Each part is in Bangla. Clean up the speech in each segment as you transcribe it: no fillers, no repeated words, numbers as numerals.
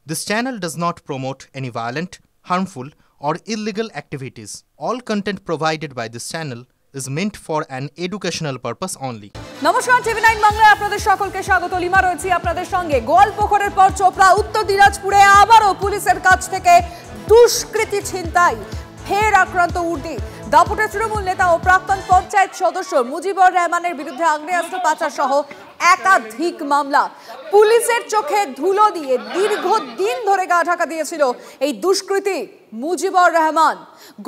This channel does not promote any violent, harmful, or illegal activities. All content provided by this channel is meant for an educational purpose only. নমস্কার, টিভি9 বাংলায় আপনাদের সকলকে স্বাগত। লিমা রয়েছি আপনাদের সঙ্গে। গোয়ালপুকুরের পর চোপড়া, উত্তর দিনাজপুরে আবারও পুলিশের কাছ থেকে দুষ্কৃতী ছিনতাই, ফের আক্রান্ত উর্দি। দাপুটে তৃণমূল নেতা ও প্রাক্তন পঞ্চায়েত সদস্য মুজিবুর রহমানের বিরুদ্ধে আগ্নেয়াস্ত্র পাচার সহ একাধিক মামলা। পুলিশের চোখে ধুলো দিয়ে দীর্ঘদিন ধরে গা ঢাকা দিয়েছিল এই দুষ্কৃতী মুজিবুর রহমান।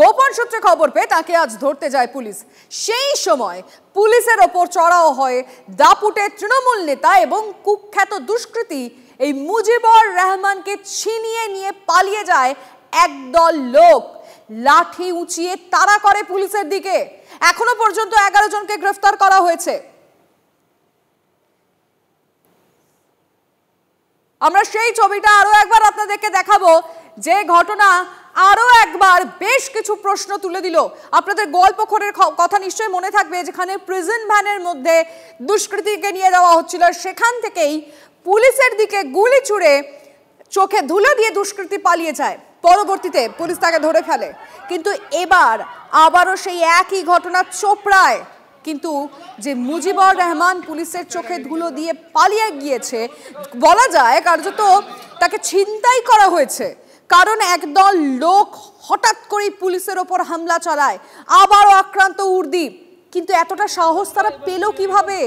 গোপন সূত্রে খবর পেয়ে তাকে আজ ধরতে যায় পুলিশ। সেই সময় পুলিশের ওপর চড়াও হয় দাপুটে তৃণমূল নেতা এবং কুখ্যাত দুষ্কৃতী এই মুজিবুর রহমানকে ছিনিয়ে নিয়ে পালিয়ে যায় একদল লোক। লাঠি উঁচিয়ে তাড়া করে পুলিশের দিকে। এখনো পর্যন্ত 11 জনকে গ্রেফতার করা হয়েছে। আমরা সেই ছবিটা আরো একবার আপনাদেরকে দেখাবো, যে ঘটনা আরো একবার বেশ কিছু প্রশ্ন তুলে দিল। আপনাদের গোয়ালপুকুরের কথা নিশ্চয়ই মনে থাকবে, যেখানে প্রিজন ভ্যানের মধ্যে দুষ্কৃতীকে নিয়ে যাওয়া হচ্ছিল, সেখান থেকেই পুলিশের দিকে গুলি ছুড়ে চোখে ধুলো দিয়ে দুষ্কৃতী পালিয়ে যায়। পরবর্তীতে পুলিশ তাকে ধরে ফেলে। কিন্তু এবার আবারও সেই একই ঘটনা চোপড়ায়। কিন্তু যে মুজিবুর রহমান পুলিশের চোখে ধুলো দিয়ে পালিয়ে গিয়েছে, বলা যায় কার্যত তাকে ছিনতাই করা হয়েছে। কারণ একদল লোক হঠাৎ করেই পুলিশের ওপর হামলা চালায়, আবারও আক্রান্ত উর্দি। কিন্তু এতটা সাহস তারা পেল কিভাবে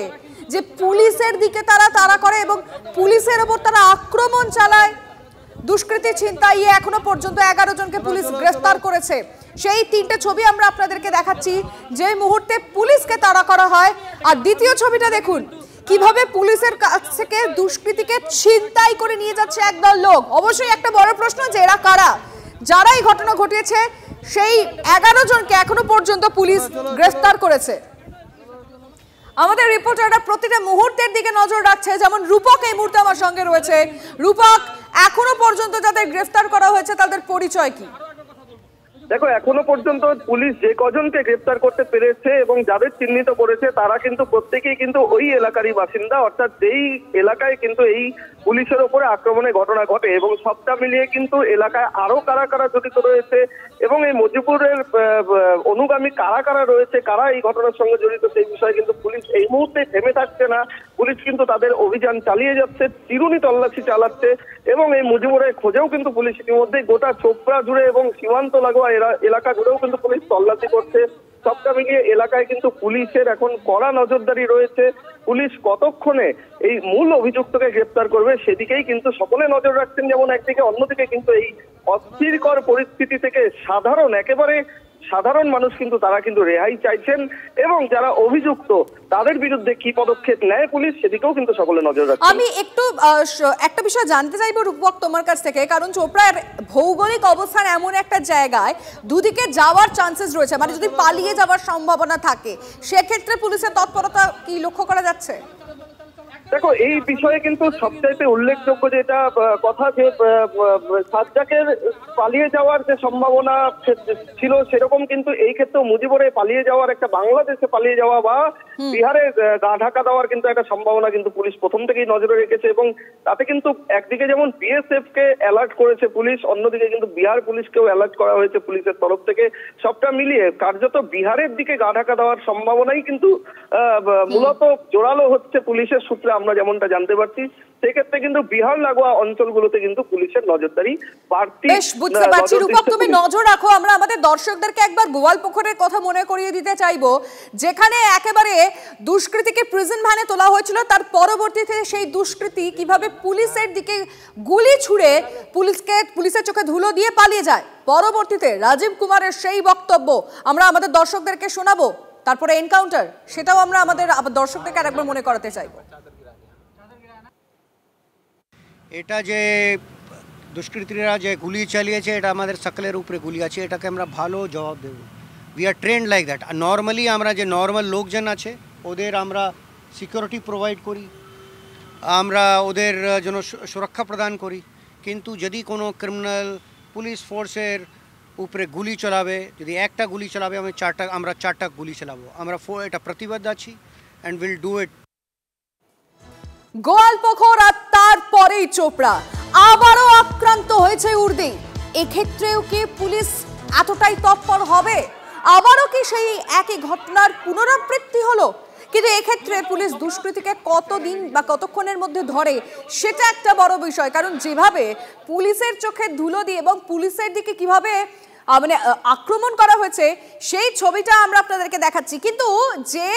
যে পুলিশের দিকে তারা তাড়া করে এবং পুলিশের ওপর তারা আক্রমণ চালায়? দুষ্কৃতী ছিনতাই এখনো পর্যন্ত 11 জনকে পুলিশ গ্রেফতার করেছে। সেই 3টে ছবি আমরা আপনাদেরকে দেখাচ্ছি, যে মুহূর্তে পুলিশকে তাড়া করা হয়। আর দ্বিতীয় ছবিটা দেখুন, কিভাবে পুলিশের কাছ থেকে দুষ্কৃতীকে ছিনতাই করে নিয়ে যাচ্ছে একদল লোক। অবশ্যই একটা বড় প্রশ্ন যে এরা কারা, যারা এই ঘটনা ঘটিয়েছে। সেই 11 জনকে এখনো পর্যন্ত পুলিশ গ্রেফতার করেছে। আমাদের রিপোর্টাররা প্রতিটা মুহূর্তের দিকে নজর রাখছে। যেমন রূপক এই মুহূর্তে আমার সঙ্গে রয়েছে। রূপক, এখনো পর্যন্ত যাদের গ্রেফতার করা হয়েছে তাদের পরিচয় কি? দেখো, এখনো পর্যন্ত পুলিশ যে কজনকে গ্রেফতার করতে পেরেছে এবং যাদের চিহ্নিত করেছে তারা কিন্তু প্রত্যেকেই কিন্তু ওই এলাকারই বাসিন্দা, অর্থাৎ যেই এলাকায় কিন্তু এই পুলিশের ওপরে আক্রমণের ঘটনা ঘটে। এবং সবটা মিলিয়ে কিন্তু এলাকায় আরো কারা কারা জড়িত রয়েছে এবং এই মুজিবুরের অনুগামী কারা কারা রয়েছে, কারা এই ঘটনার সঙ্গে জড়িত, সেই বিষয়ে কিন্তু পুলিশ এই মুহূর্তে থেমে থাকছে না। পুলিশ কিন্তু তাদের অভিযান চালিয়ে যাচ্ছে, চিরুনি তল্লাশি চালাচ্ছে এবং এই মুজিবুরের খোঁজেও কিন্তু পুলিশ ইতিমধ্যে গোটা চোপড়া জুড়ে এবং সীমান্ত লাগোয়া এলাকা জুড়েও কিন্তু পুলিশ তল্লাশি করছে। সবটা মিলিয়ে এলাকায় কিন্তু পুলিশের এখন কড়া নজরদারি রয়েছে। পুলিশ কতক্ষণে এই মূল অভিযুক্তকে গ্রেফতার করবে সেদিকেই কিন্তু সকলে নজর রাখছেন যেমন একদিকে, অন্যদিকে কিন্তু এই অস্থিরকর পরিস্থিতি থেকে একেবারে সাধারণ মানুষ কিন্তু তারা কিন্তু রেহাই চাইছেন এবং যারা অভিযুক্ত তাদের বিরুদ্ধে কি পদক্ষেপ নেয় পুলিশ সেদিকেও কিন্তু সকলে নজর রাখছেন। আমি একটু একটা বিষয় জানতে চাইবো রূপক তোমার কাছ থেকে, কারণ চোপড়ার ভৌগোলিক অবস্থান এমন একটা জায়গায় দুদিকে যাওয়ার চান্সেস রয়েছে, মানে যদি পালিয়ে যাওয়ার সম্ভাবনা থাকে, সেক্ষেত্রে পুলিশের তৎপরতা কি লক্ষ্য করা যাচ্ছে? দেখো, এই বিষয়ে কিন্তু সবচাইতে উল্লেখযোগ্য যেটা কথা, যে সাজ্জাকের পালিয়ে যাওয়ার যে সম্ভাবনা ছিল সেরকম কিন্তু এই ক্ষেত্রে মুজিবুরের পালিয়ে যাওয়ার, একটা বাংলাদেশে পালিয়ে যাওয়া বা বিহারে গা ঢাকা দেওয়ার কিন্তু একটা সম্ভাবনা কিন্তু পুলিশ প্রথম থেকেই নজরে রেখেছে। এবং তাতে কিন্তু একদিকে যেমন বিএসএফ কে অ্যালার্ট করেছে পুলিশ, অন্যদিকে কিন্তু বিহার পুলিশকেও অ্যালার্ট করা হয়েছে পুলিশের তরফ থেকে। সবটা মিলিয়ে কার্যত বিহারের দিকে গা ঢাকা দেওয়ার সম্ভাবনাই কিন্তু মূলত জোরালো হচ্ছে পুলিশের সূত্রে আমরা যেমনটা জানতে পারছি। সেক্ষেত্রে কিন্তু বিহার লাগোয়া অঞ্চলগুলোতে কিন্তু পুলিশের নজরদারি বাড়তি। বেশ, বুঝতে পারছি রূপক, তুমি নজর রাখো। আমরা আমাদের দর্শকদেরকে একবার গোয়ালপুকুরের কথা মনে করিয়ে দিতে চাইবো, যেখানে একেবারে দুষ্কৃতীকে প্রিজন ভ্যানে তোলা হয়েছিল, তার পরবর্তীতে সেই দুষ্কৃতী কিভাবে পুলিশের দিকে গুলি ছুড়ে পুলিশের চোখে ধুলো দিয়ে পালিয়ে যায়। পরবর্তীতে রাজীব কুমারের সেই বক্তব্য আমরা আমাদের দর্শকদেরকে শোনাবো। তারপরে এনকাউন্টার, সেটাও আমরা আমাদের দর্শকদেরকে আরেকবার মনে করাতে চাইবো। এটা যে দুষ্কৃতীরা যে গুলি চালিয়েছে, এটা আমাদের সকলের উপরে গুলি আছে, এটাকে আমরা ভালো জবাব দেব। We are trend like that. Normally আমরা যে নর্মাল লোকজন আছে ওদের আমরা সিকিউরিটি প্রোভাইড করি, আমরা ওদের জন্য সুরক্ষা প্রদান করি। কিন্তু যদি কোনো ক্রিমিনাল পুলিশ ফোর্সের উপরে গুলি চালাবে, যদি একটা গুলি চালাবে আমরা চারটা গুলি চালাবো। আমরা এটা প্রতিবদ্ধ আছি and will do it. Goalpokhar আর তারপরেই চোপড়া, আবারও হয়েছে উর্দি, এক্ষেত্রেও কি পুলিশ এতটাই তৎপর হবে? আবারও কি সেই একই ঘটনার পুনরাবৃত্তি হলো? কিন্তু এক্ষেত্রে পুলিশ দুষ্কৃতীকে কতদিন বা কতক্ষণের মধ্যে ধরে সেটা একটা বড় বিষয়। কারণ যেভাবে পুলিশের চোখে ধুলো দিয়ে এবং পুলিশের দিকে কিভাবে মানে আক্রমণ করা হয়েছে সেই ছবিটা আমরা আপনাদেরকে দেখাচ্ছি। কিন্তু যে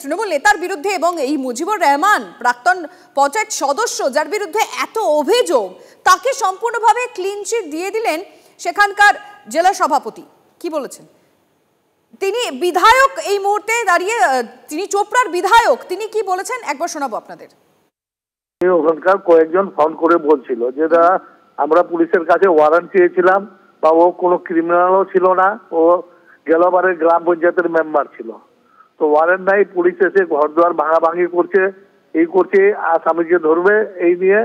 তৃণমূল নেতার বিরুদ্ধে এবং এই মুজিবুর রহমান প্রাক্তন পঞ্চায়েত সদস্য যার বিরুদ্ধে এত অভিযোগ, তাকে সম্পূর্ণভাবে ক্লিন চিট দিয়ে দিলেন সেখানকার জেলা সভাপতি। কি বলেছেন তিনি? বিধায়ক এই মুহূর্তে দাঁড়িয়ে, তিনি চোপড়ার বিধায়ক, তিনি কি বলেছেন একবার শোনাবো আপনাদের। ওখানকার কয়েকজন ফোন করে বলছিল যে আমরা পুলিশের কাছে ওয়ারেন্ট চেয়েছিলাম, বা ও কোনো ক্রিমিনালও ছিল না, ও গেলবারের গ্রাম পঞ্চায়েতের মেম্বার ছিল, তো ওয়ারেন্ট নাই, পুলিশ এসে ঘর দুয়ার ভাঙাভাঙি করছে, এই করছে, আসামিকে ধরবে, এই নিয়ে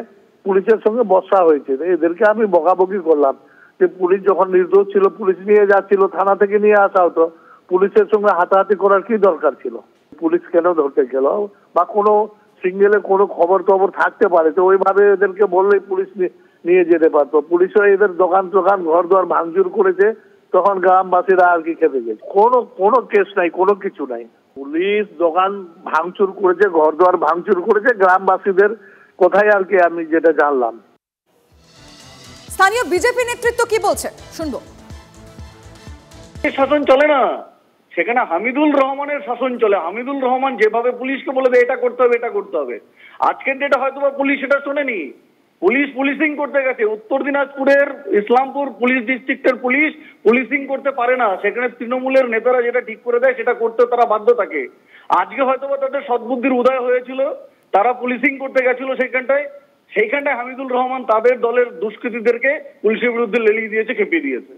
পুলিশের সঙ্গে বর্ষা হয়েছে। এদেরকে আমি বকাবকি করলাম যে পুলিশ যখন নির্দোষ ছিল, পুলিশ নিয়ে যাচ্ছিল, থানা থেকে নিয়ে আসা হতো, পুলিশের সঙ্গে হাতাহাতি করার কি দরকার ছিল? পুলিশ কেন ধরতে গেল? বা কোনো সিঙ্গেলে কোনো খবর টবর থাকতে পারে, তো ওইভাবে এদেরকে বললেই পুলিশ নিয়ে যেতে পারতো। পুলিশও এদের দোকান ঘর দুয়ার ভাঙচুর করেছে, তখন গ্রামবাসীরা আর কি খেতে গেছে। কোনো কেস নাই, কোনো কিছু নাই। পুলিশ দোকান ভাঙচুর করেছে, ঘর দুয়ার ভাঙচুর করেছে, গ্রামবাসীদের কোথায় আর কি আমি যেটা জানলাম। স্থানীয় বিজেপি নেতৃত্ব কি বলছে শুনবো। শাসন চলে না, সেখানে হামিদুল রহমানের শাসন চলে। হামিদুল রহমান যেভাবে পুলিশকে বলে দেয় এটা করতে হবে, এটা করতে হবে, আজকের ডেটে হয়তো বা পুলিশ এটা শোনেনি। পুলিশিং করতে গেছে উত্তর দিনাজপুরের ইসলামপুর পুলিশ ডিস্ট্রিক্টের পুলিশিং করতে পারে না, সেখানে তৃণমূলের নেতারা যেটা ঠিক করে দেয় সেটা করতে তারা বাধ্য থাকে। আজকে হয়তো বা তাদের সদ্বুদ্ধির উদয় হয়েছিল, তারা পুলিশিং করতে গেছিল সেইখানটায় হামিদুল রহমান তাদের দলের দুষ্কৃতীদেরকে পুলিশের বিরুদ্ধে লেলিয়ে দিয়েছে, খেপিয়ে দিয়েছে।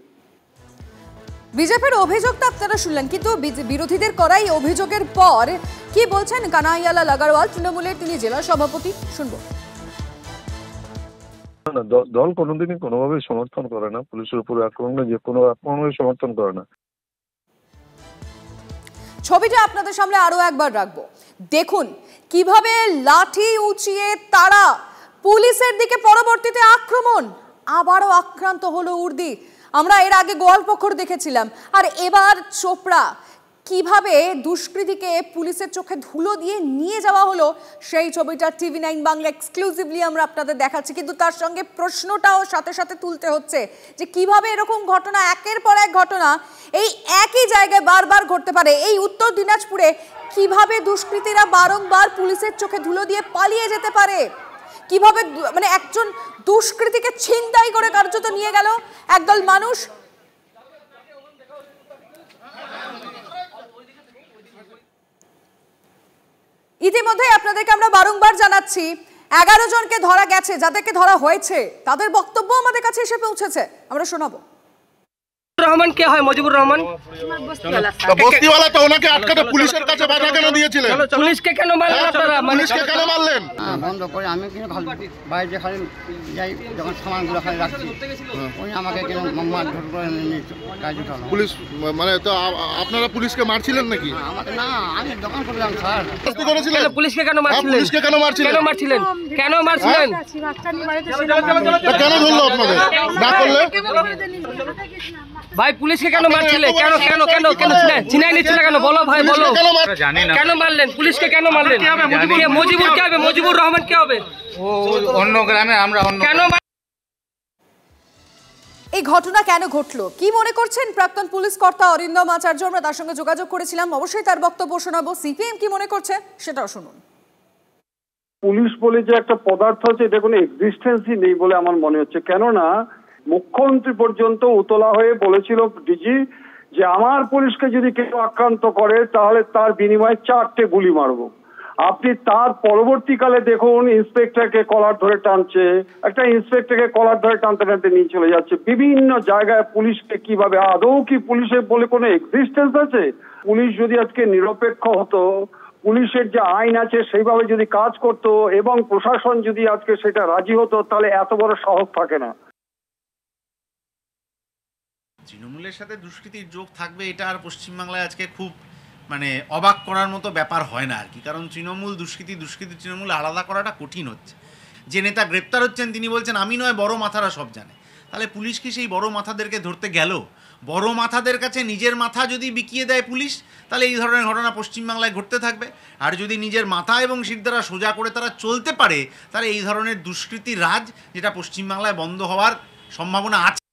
বিজেপির অভিযোগটা আপনারা শুনলেন, কিন্তু বিরোধীদের করাই অভিযোগের পর কি বলছেন কানাইয়ালাল আগরওয়াল, তৃণমূলের তিনি জেলা সভাপতি, শুনবো। দল কোনোদিনই কোনোভাবে সমর্থন করে না পুলিশের উপর আক্রমণ, যে কোনো আক্রমণের সমর্থন করে না। ছবিটা আপনাদের সামনে আরো একবার রাখবো, দেখুন কিভাবে লাঠি উঁচিয়ে তারা পুলিশের দিকে পরবর্তীতে আক্রমণ। আবারও আক্রান্ত হলো উর্দি। আমরা এর আগে গোয়ালপুকুর দেখেছিলাম, আর এবার চোপড়া। কিভাবে দুষ্কৃতীকে পুলিশের চোখে ধুলো দিয়ে নিয়ে যাওয়া হলো সেই ছবিটা TV9 বাংলা এক্সক্লুসিভলি আমরা আপনাদের দেখাচ্ছি। কিন্তু তার সঙ্গে প্রশ্নটাও সাথে সাথে তুলতে হচ্ছে যে কিভাবে এরকম ঘটনা একের পর এক ঘটনা এই একই জায়গায় বারবার ঘটতে পারে। এই উত্তর দিনাজপুরে কিভাবে দুষ্কৃতীরা বারংবার পুলিশের চোখে ধুলো দিয়ে পালিয়ে যেতে পারে, কিভাবে মানে একজন দুষ্কৃতীকে ছিনতাই করে কার্যত নিয়ে গেল একদল মানুষ। ইতিমধ্যে আপনাদেরকে আমরা বারংবার জানাচ্ছি 11 জনকে ধরা গেছে, যাদেরকে ধরা হয়েছে তাদের বক্তব্য আমাদের কাছে এসে পৌঁছেছে, আমরা শোনাবো। রহমান কে হয়? মুজিবুর রহমান বস্তিওয়ালা, তো ওনাকে আটকাতে পুলিশের কাছে বাধা কেন দিয়েছিলেন? পুলিশকে কেন মারলেন আপনারা? পুলিশকে কেন মারলেন? বন্ধ করে আমি কিন্তু বাইরে খালি যাই, যখন সামানগুলো খালি রাখছি উনি আমাকে কেন মারধর করে কাজ উঠালো। পুলিশ মানে তো আপনারা পুলিশকে মারছিলেন নাকি? না, আমি দোকান করলাম স্যার। পুলিশকে কেন মারছিলেন? পুলিশকে কেন মারছিলেন? কেন মারছিলেন? কেন মারছিলেন? কেন ধরলো আপনাদের? না করলে ভাই পুলিশকে কেন মারছিলেন? কেন কেন কেন কেন চিনাই নিচ্ছিল কেন? বলো ভাই বলো, কেন মারলেন? পুলিশকে কেন মারলেন? মুজিবুর কে হবে? মুজিবুর রহমান কে হবে? ও অন্য গ্রামে, আমরা অন্য। কেন এই ঘটনা কেন ঘটলো কি মনে করছেন প্রাক্তন পুলিশ কর্তা অরিন্দম আচার্য? আমরা তার সঙ্গে যোগাযোগ করেছিলাম, অবশ্যই তার বক্তব্য শোনাবো। সিপিএম কি মনে করছে সেটাও শুনুন। পুলিশ বলে যে একটা পদার্থ আছে, এটা কোনো এক্সিস্টেন্সই নেই বলে আমার মনে হচ্ছে। কেননা মুখ্যমন্ত্রী পর্যন্ত উতলা হয়ে বলেছিল ডিজি যে আমার পুলিশকে যদি কেউ আক্রান্ত করে তাহলে তার বিনিময়ে 4টে গুলি মারবো। আপনি তার পরবর্তীকালে দেখুন ইন্সপেক্টরকে কলার ধরে টানছে, একটা ইন্সপেক্টরকে কলার ধরে টানতে টানতে নিয়ে চলে যাচ্ছে। বিভিন্ন জায়গায় পুলিশকে কিভাবে, আদৌ কি পুলিশের বলে কোনো এক্সিস্টেন্স আছে? পুলিশ যদি আজকে নিরপেক্ষ হতো, পুলিশের যে আইন আছে সেইভাবে যদি কাজ করতো এবং প্রশাসন যদি আজকে সেটা রাজি হতো, তাহলে এত বড় সাহস থাকে না। তৃণমূলের সাথে দুষ্কৃতির যোগ থাকবে এটা আর পশ্চিমবাংলায় আজকে খুব মানে অবাক করার মতো ব্যাপার হয় না আর কি, কারণ তৃণমূল দুষ্কৃতি তৃণমূল আলাদা করাটা কঠিন হচ্ছে। যে নেতা গ্রেপ্তার হচ্ছেন তিনি বলছেন আমি নয় বড় মাথারা সব জানে। তাহলে পুলিশ কি সেই বড় মাথাদেরকে ধরতে গেল? বড় মাথাদের কাছে নিজের মাথা যদি বিকিয়ে দেয় পুলিশ, তাহলে এই ধরনের ঘটনা পশ্চিমবাংলায় ঘটতে থাকবে। আর যদি নিজের মাথা এবং শিরদাঁড়া সোজা করে তারা চলতে পারে, তাহলে এই ধরনের দুষ্কৃতি রাজ যেটা পশ্চিমবাংলায় বন্ধ হওয়ার সম্ভাবনা আছে।